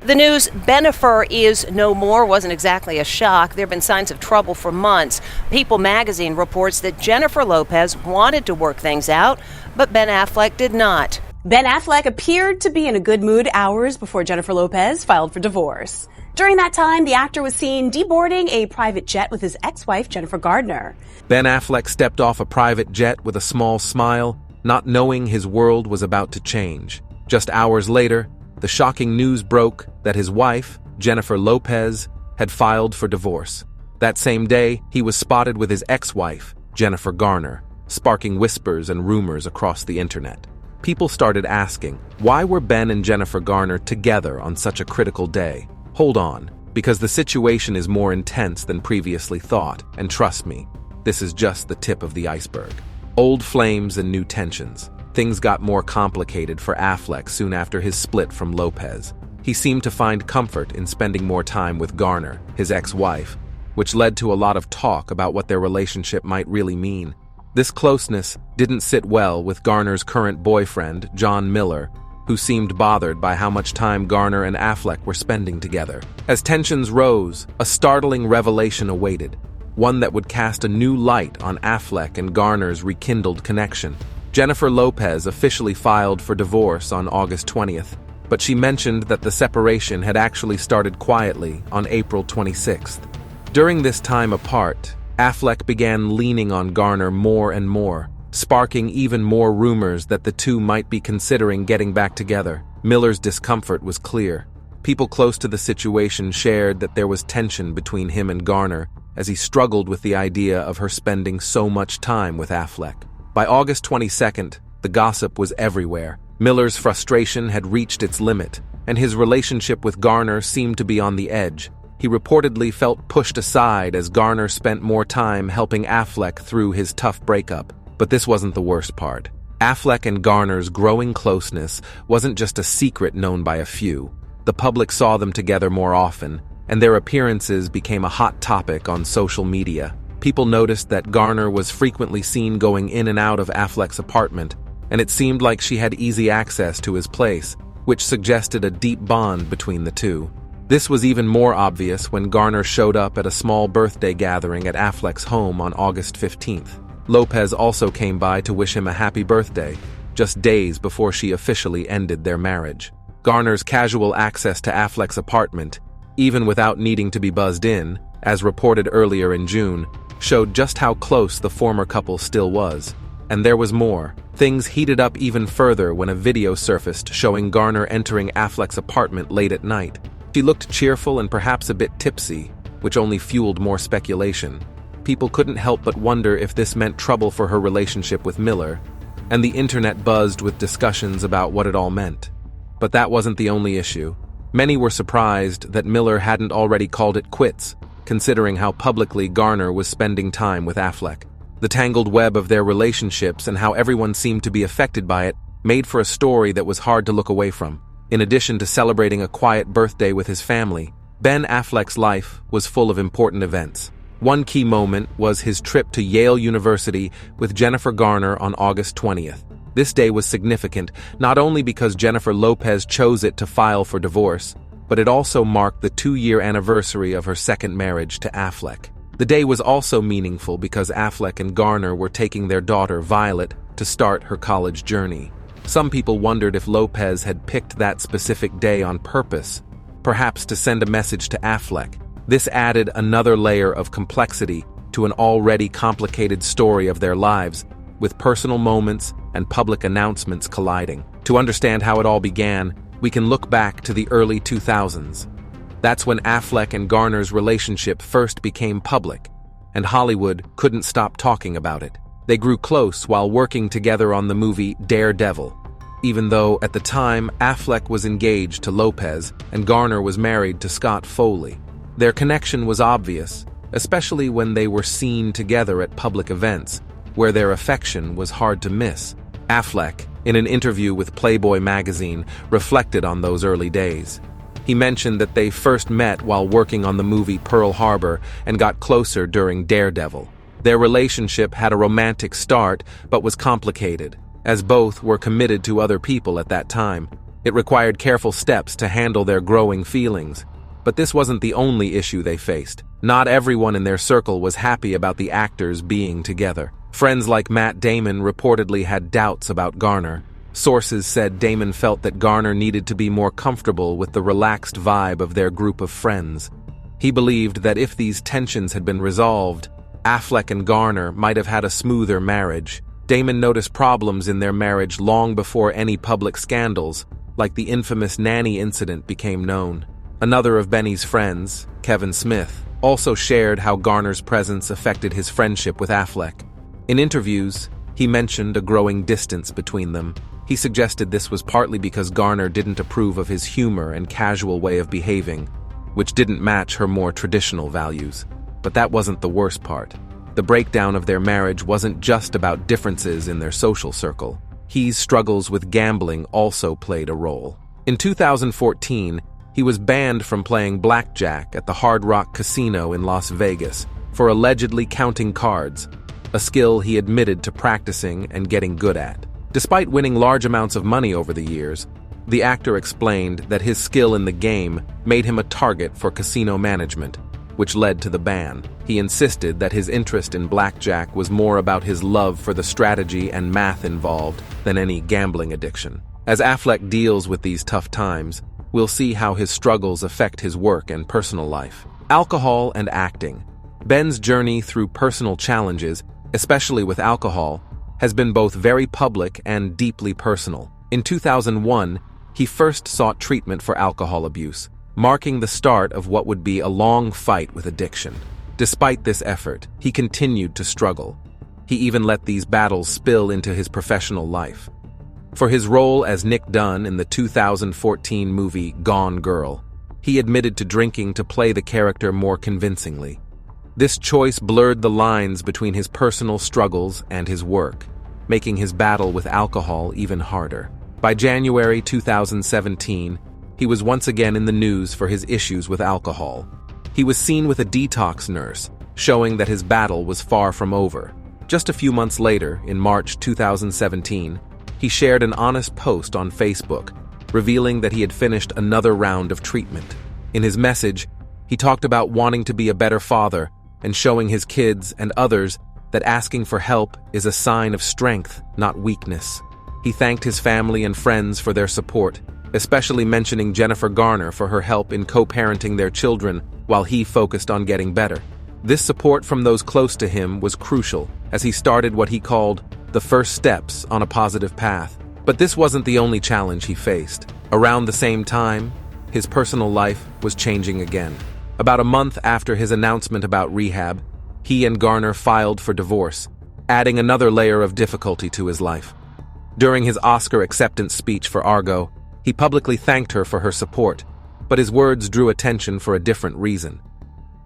The news Bennifer is no more wasn't exactly a shock. There have been signs of trouble for months. People magazine reports that Jennifer Lopez wanted to work things out, but Ben Affleck did not. Ben Affleck appeared to be in a good mood hours before Jennifer Lopez filed for divorce. During that time, the actor was seen deboarding a private jet with his ex-wife, Jennifer Garner. Ben Affleck stepped off a private jet with a small smile, not knowing his world was about to change. Just hours later, the shocking news broke that his wife, Jennifer Lopez, had filed for divorce. That same day, he was spotted with his ex-wife, Jennifer Garner, sparking whispers and rumors across the internet. People started asking, why were Ben and Jennifer Garner together on such a critical day? Hold on, because the situation is more intense than previously thought, and trust me, this is just the tip of the iceberg. Old flames and new tensions. Things got more complicated for Affleck soon after his split from Lopez. He seemed to find comfort in spending more time with Garner, his ex-wife, which led to a lot of talk about what their relationship might really mean. This closeness didn't sit well with Garner's current boyfriend, John Miller, who seemed bothered by how much time Garner and Affleck were spending together. As tensions rose, a startling revelation awaited, one that would cast a new light on Affleck and Garner's rekindled connection. Jennifer Lopez officially filed for divorce on August 20th, but she mentioned that the separation had actually started quietly on April 26th. During this time apart, Affleck began leaning on Garner more and more, sparking even more rumors that the two might be considering getting back together. Miller's discomfort was clear. People close to the situation shared that there was tension between him and Garner as he struggled with the idea of her spending so much time with Affleck. By August 22nd, the gossip was everywhere. Miller's frustration had reached its limit, and his relationship with Garner seemed to be on the edge. He reportedly felt pushed aside as Garner spent more time helping Affleck through his tough breakup. But this wasn't the worst part. Affleck and Garner's growing closeness wasn't just a secret known by a few. The public saw them together more often, and their appearances became a hot topic on social media. People noticed that Garner was frequently seen going in and out of Affleck's apartment, and it seemed like she had easy access to his place, which suggested a deep bond between the two. This was even more obvious when Garner showed up at a small birthday gathering at Affleck's home on August 15th. Lopez also came by to wish him a happy birthday, just days before she officially ended their marriage. Garner's casual access to Affleck's apartment, even without needing to be buzzed in, as reported earlier in June, showed just how close the former couple still was. And there was more. Things heated up even further when a video surfaced showing Garner entering Affleck's apartment late at night. She looked cheerful and perhaps a bit tipsy, which only fueled more speculation. People couldn't help but wonder if this meant trouble for her relationship with Miller, and the internet buzzed with discussions about what it all meant. But that wasn't the only issue. Many were surprised that Miller hadn't already called it quits, considering how publicly Garner was spending time with Affleck. The tangled web of their relationships and how everyone seemed to be affected by it made for a story that was hard to look away from. In addition to celebrating a quiet birthday with his family, Ben Affleck's life was full of important events. One key moment was his trip to Yale University with Jennifer Garner on August 20th. This day was significant, not only because Jennifer Lopez chose it to file for divorce, but it also marked the 2-year anniversary of her second marriage to Affleck. The day was also meaningful because Affleck and Garner were taking their daughter, Violet, to start her college journey. Some people wondered if Lopez had picked that specific day on purpose, perhaps to send a message to Affleck. This added another layer of complexity to an already complicated story of their lives, with personal moments and public announcements colliding. To understand how it all began, we can look back to the early 2000s. That's when Affleck and Garner's relationship first became public, and Hollywood couldn't stop talking about it. They grew close while working together on the movie Daredevil, even though at the time Affleck was engaged to Lopez and Garner was married to Scott Foley. Their connection was obvious, especially when they were seen together at public events, where their affection was hard to miss. Affleck, in an interview with Playboy magazine, reflected on those early days. He mentioned that they first met while working on the movie Pearl Harbor and got closer during Daredevil. Their relationship had a romantic start but was complicated, as both were committed to other people at that time. It required careful steps to handle their growing feelings. But this wasn't the only issue they faced. Not everyone in their circle was happy about the actors being together. Friends like Matt Damon reportedly had doubts about Garner. Sources said Damon felt that Garner needed to be more comfortable with the relaxed vibe of their group of friends. He believed that if these tensions had been resolved, Affleck and Garner might have had a smoother marriage. Damon noticed problems in their marriage long before any public scandals, like the infamous nanny incident, became known. Another of Benny's friends, Kevin Smith, also shared how Garner's presence affected his friendship with Affleck. In interviews, he mentioned a growing distance between them. He suggested this was partly because Garner didn't approve of his humor and casual way of behaving, which didn't match her more traditional values. But that wasn't the worst part. The breakdown of their marriage wasn't just about differences in their social circle. His struggles with gambling also played a role. In 2014, he was banned from playing blackjack at the Hard Rock Casino in Las Vegas for allegedly counting cards, a skill he admitted to practicing and getting good at. Despite winning large amounts of money over the years, the actor explained that his skill in the game made him a target for casino management, which led to the ban. He insisted that his interest in blackjack was more about his love for the strategy and math involved than any gambling addiction. As Affleck deals with these tough times, we'll see how his struggles affect his work and personal life. Alcohol and acting. Ben's journey through personal challenges, especially with alcohol, has been both very public and deeply personal. In 2001, he first sought treatment for alcohol abuse, marking the start of what would be a long fight with addiction. Despite this effort, he continued to struggle. He even let these battles spill into his professional life. For his role as Nick Dunn in the 2014 movie Gone Girl, he admitted to drinking to play the character more convincingly. This choice blurred the lines between his personal struggles and his work, making his battle with alcohol even harder. By January 2017, he was once again in the news for his issues with alcohol. He was seen with a detox nurse, showing that his battle was far from over. Just a few months later, in March 2017, he shared an honest post on Facebook, revealing that he had finished another round of treatment. In his message, he talked about wanting to be a better father and showing his kids and others that asking for help is a sign of strength, not weakness. He thanked his family and friends for their support, especially mentioning Jennifer Garner for her help in co-parenting their children while he focused on getting better. This support from those close to him was crucial as he started what he called the first steps on a positive path. But this wasn't the only challenge he faced. Around the same time, his personal life was changing again. About a month after his announcement about rehab, he and Garner filed for divorce, adding another layer of difficulty to his life. During his Oscar acceptance speech for Argo, he publicly thanked her for her support, but his words drew attention for a different reason.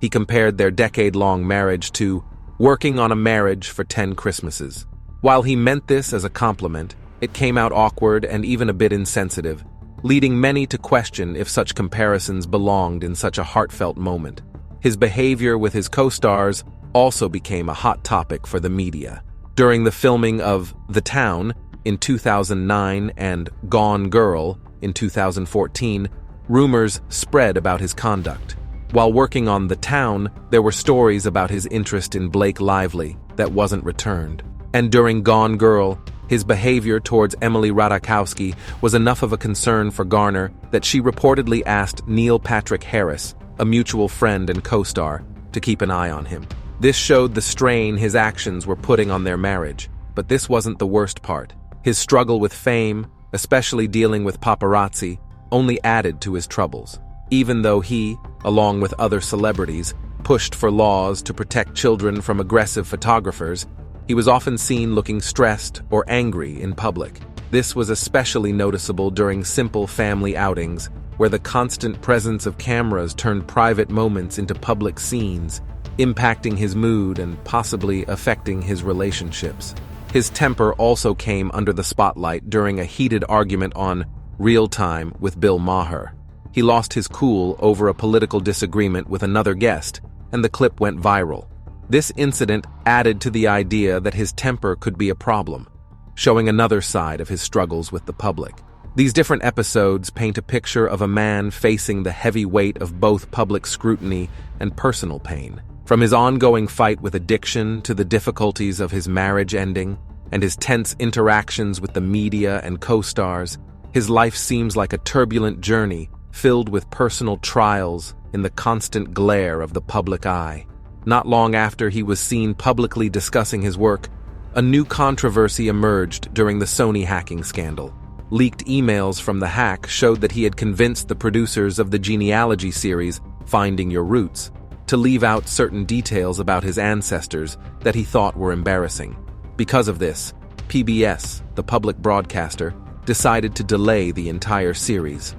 He compared their decade-long marriage to working on a marriage for 10 Christmases. While he meant this as a compliment, it came out awkward and even a bit insensitive, leading many to question if such comparisons belonged in such a heartfelt moment. His behavior with his co-stars also became a hot topic for the media. During the filming of The Town in 2009 and Gone Girl in 2014, rumors spread about his conduct. While working on The Town, there were stories about his interest in Blake Lively that wasn't returned. And during Gone Girl, his behavior towards Emily Ratajkowski was enough of a concern for Garner that she reportedly asked Neil Patrick Harris, a mutual friend and co-star, to keep an eye on him. This showed the strain his actions were putting on their marriage. But this wasn't the worst part. His struggle with fame, especially dealing with paparazzi, only added to his troubles. Even though he, along with other celebrities, pushed for laws to protect children from aggressive photographers, he was often seen looking stressed or angry in public. This was especially noticeable during simple family outings, where the constant presence of cameras turned private moments into public scenes, impacting his mood and possibly affecting his relationships. His temper also came under the spotlight during a heated argument on Real Time with Bill Maher. He lost his cool over a political disagreement with another guest, and the clip went viral. This incident added to the idea that his temper could be a problem, showing another side of his struggles with the public. These different episodes paint a picture of a man facing the heavy weight of both public scrutiny and personal pain. From his ongoing fight with addiction to the difficulties of his marriage ending and his tense interactions with the media and co-stars, his life seems like a turbulent journey filled with personal trials in the constant glare of the public eye. Not long after he was seen publicly discussing his work, a new controversy emerged during the Sony hacking scandal. Leaked emails from the hack showed that he had convinced the producers of the genealogy series, Finding Your Roots, to leave out certain details about his ancestors that he thought were embarrassing. Because of this, PBS, the public broadcaster, decided to delay the entire series.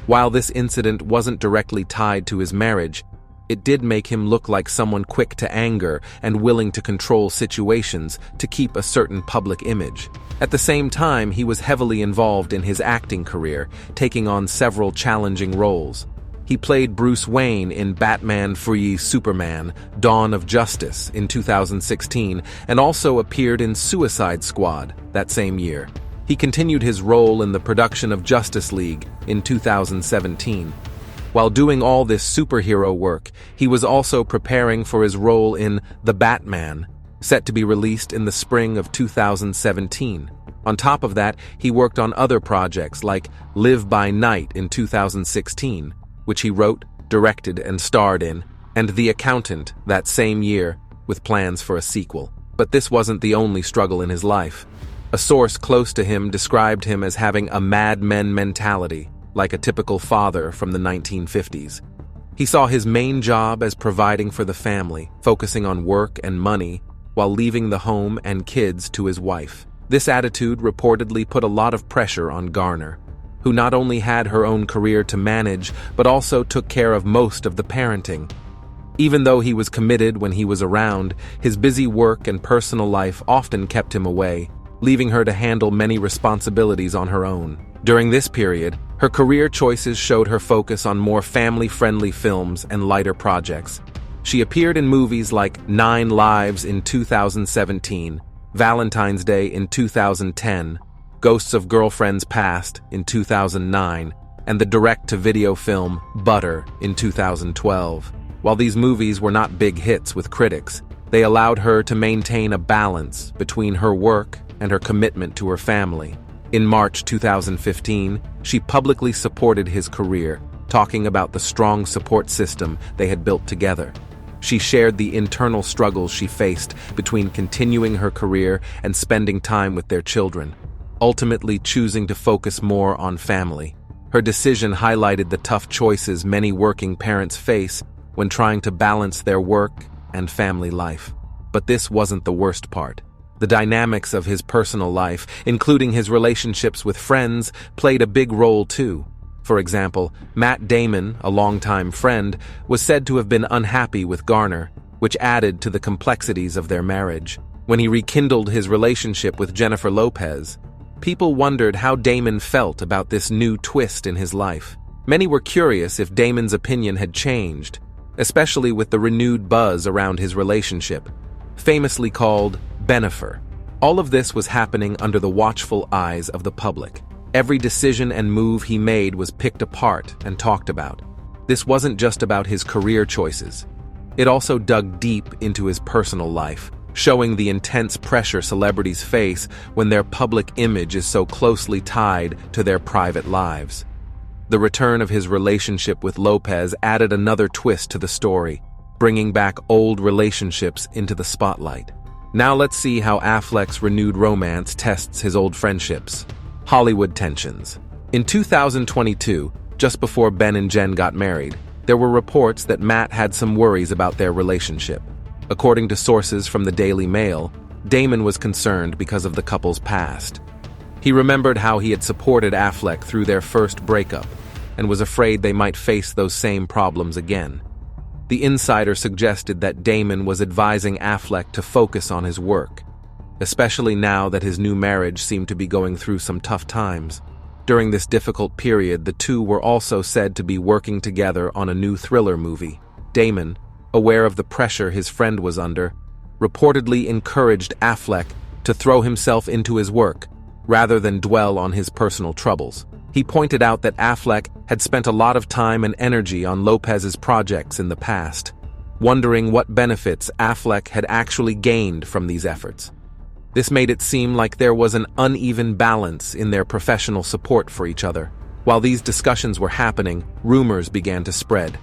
While this incident wasn't directly tied to his marriage, it did make him look like someone quick to anger and willing to control situations to keep a certain public image. At the same time, he was heavily involved in his acting career, taking on several challenging roles. He played Bruce Wayne in Batman v Superman: Dawn of Justice in 2016 and also appeared in Suicide Squad that same year. He continued his role in the production of Justice League in 2017. While doing all this superhero work, he was also preparing for his role in The Batman, set to be released in the spring of 2017. On top of that, he worked on other projects like Live by Night in 2016, which he wrote, directed, and starred in, and The Accountant that same year, with plans for a sequel. But this wasn't the only struggle in his life. A source close to him described him as having a Mad Men mentality, like a typical father from the 1950s. He saw his main job as providing for the family, focusing on work and money, while leaving the home and kids to his wife. This attitude reportedly put a lot of pressure on Garner, who not only had her own career to manage, but also took care of most of the parenting. Even though he was committed when he was around, his busy work and personal life often kept him away, leaving her to handle many responsibilities on her own. During this period, her career choices showed her focus on more family-friendly films and lighter projects. She appeared in movies like 9 Lives in 2017, Valentine's Day in 2010, Ghosts of Girlfriends Past in 2009, and the direct-to-video film Butter in 2012. While these movies were not big hits with critics, they allowed her to maintain a balance between her work and her commitment to her family. In March 2015, she publicly supported his career, talking about the strong support system they had built together. She shared the internal struggles she faced between continuing her career and spending time with their children, ultimately choosing to focus more on family. Her decision highlighted the tough choices many working parents face when trying to balance their work and family life. But this wasn't the worst part. The dynamics of his personal life, including his relationships with friends, played a big role too. For example, Matt Damon, a longtime friend, was said to have been unhappy with Garner, which added to the complexities of their marriage. When he rekindled his relationship with Jennifer Lopez, people wondered how Damon felt about this new twist in his life. Many were curious if Damon's opinion had changed, especially with the renewed buzz around his relationship, famously called Benifer. All of this was happening under the watchful eyes of the public. Every decision and move he made was picked apart and talked about. This wasn't just about his career choices. It also dug deep into his personal life, showing the intense pressure celebrities face when their public image is so closely tied to their private lives. The return of his relationship with Lopez added another twist to the story, bringing back old relationships into the spotlight. Now let's see how Affleck's renewed romance tests his old friendships. Hollywood tensions. In 2022, just before Ben and Jen got married, there were reports that Matt had some worries about their relationship. According to sources from the Daily Mail, Damon was concerned because of the couple's past. He remembered how he had supported Affleck through their first breakup and was afraid they might face those same problems again. The insider suggested that Damon was advising Affleck to focus on his work, especially now that his new marriage seemed to be going through some tough times. During this difficult period, the two were also said to be working together on a new thriller movie. Damon, aware of the pressure his friend was under, reportedly encouraged Affleck to throw himself into his work, rather than dwell on his personal troubles. He pointed out that Affleck had spent a lot of time and energy on Lopez's projects in the past, wondering what benefits Affleck had actually gained from these efforts. This made it seem like there was an uneven balance in their professional support for each other. While these discussions were happening, rumors began to spread.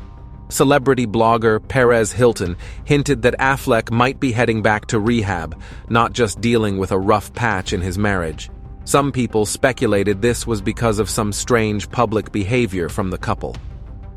Celebrity blogger Perez Hilton hinted that Affleck might be heading back to rehab, not just dealing with a rough patch in his marriage. Some people speculated this was because of some strange public behavior from the couple.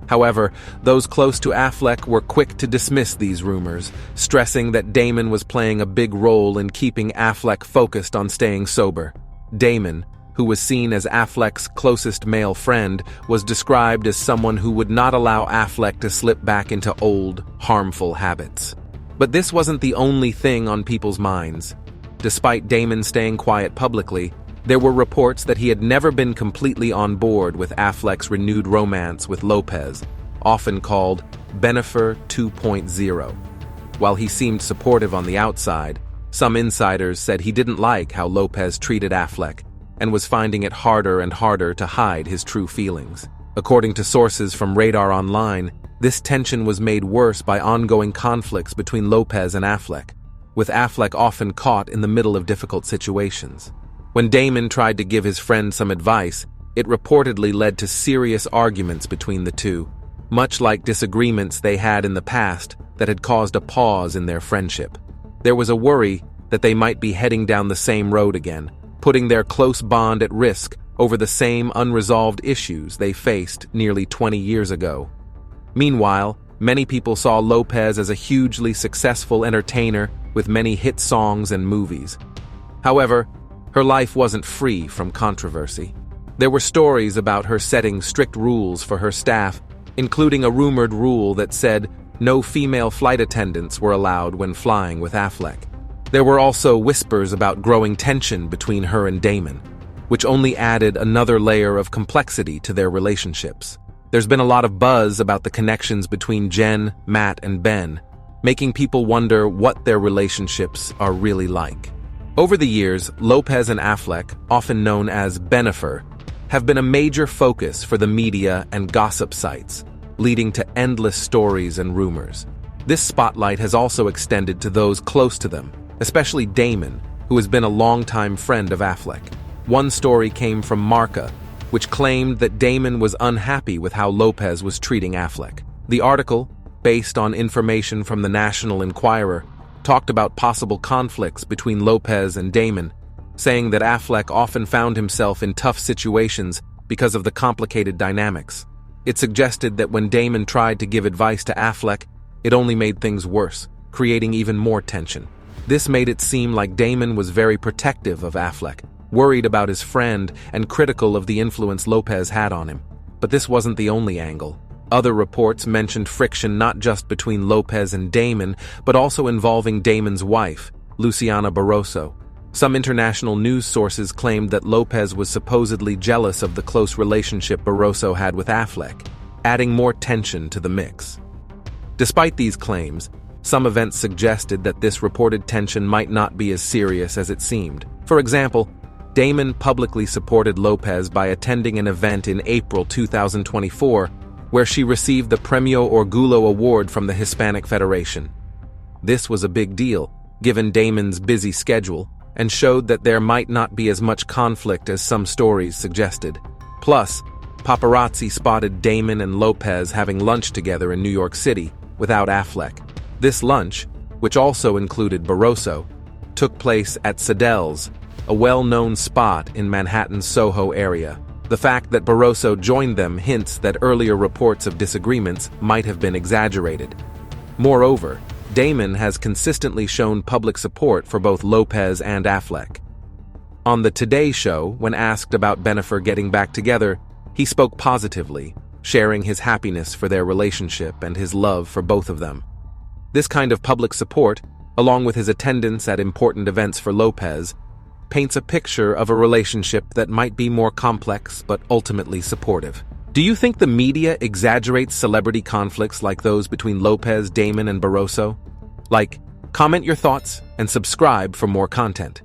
However, those close to Affleck were quick to dismiss these rumors, stressing that Damon was playing a big role in keeping Affleck focused on staying sober. Damon, who was seen as Affleck's closest male friend, was described as someone who would not allow Affleck to slip back into old, harmful habits. But this wasn't the only thing on people's minds. Despite Damon staying quiet publicly, there were reports that he had never been completely on board with Affleck's renewed romance with Lopez, often called Bennifer 2.0. While he seemed supportive on the outside, some insiders said he didn't like how Lopez treated Affleck and was finding it harder and harder to hide his true feelings. According to sources from Radar Online, this tension was made worse by ongoing conflicts between Lopez and Affleck, with Affleck often caught in the middle of difficult situations. When Damon tried to give his friend some advice, it reportedly led to serious arguments between the two, much like disagreements they had in the past that had caused a pause in their friendship. There was a worry that they might be heading down the same road again, putting their close bond at risk over the same unresolved issues they faced nearly 20 years ago. Meanwhile, many people saw Lopez as a hugely successful entertainer with many hit songs and movies. However, her life wasn't free from controversy. There were stories about her setting strict rules for her staff, including a rumored rule that said no female flight attendants were allowed when flying with Affleck. There were also whispers about growing tension between her and Damon, which only added another layer of complexity to their relationships. There's been a lot of buzz about the connections between Jen, Matt, and Ben, making people wonder what their relationships are really like. Over the years, Lopez and Affleck, often known as Bennifer, have been a major focus for the media and gossip sites, leading to endless stories and rumors. This spotlight has also extended to those close to them, especially Damon, who has been a longtime friend of Affleck. One story came from Marca, which claimed that Damon was unhappy with how Lopez was treating Affleck. The article, based on information from the National Enquirer, talked about possible conflicts between Lopez and Damon, saying that Affleck often found himself in tough situations because of the complicated dynamics. It suggested that when Damon tried to give advice to Affleck, it only made things worse, creating even more tension. This made it seem like Damon was very protective of Affleck, worried about his friend and critical of the influence Lopez had on him. But this wasn't the only angle. Other reports mentioned friction not just between Lopez and Damon, but also involving Damon's wife, Luciana Barroso. Some international news sources claimed that Lopez was supposedly jealous of the close relationship Barroso had with Affleck, adding more tension to the mix. Despite these claims, some events suggested that this reported tension might not be as serious as it seemed. For example, Damon publicly supported Lopez by attending an event in April 2024 where she received the Premio Orgullo Award from the Hispanic Federation. This was a big deal, given Damon's busy schedule, and showed that there might not be as much conflict as some stories suggested. Plus, paparazzi spotted Damon and Lopez having lunch together in New York City without Affleck. This lunch, which also included Barroso, took place at Sadel's, a well-known spot in Manhattan's Soho area. The fact that Barroso joined them hints that earlier reports of disagreements might have been exaggerated. Moreover, Damon has consistently shown public support for both Lopez and Affleck. On the Today Show, when asked about Bennifer getting back together, he spoke positively, sharing his happiness for their relationship and his love for both of them. This kind of public support, along with his attendance at important events for Lopez, paints a picture of a relationship that might be more complex but ultimately supportive. Do you think the media exaggerates celebrity conflicts like those between Lopez, Damon, and Barroso? Comment your thoughts and subscribe for more content.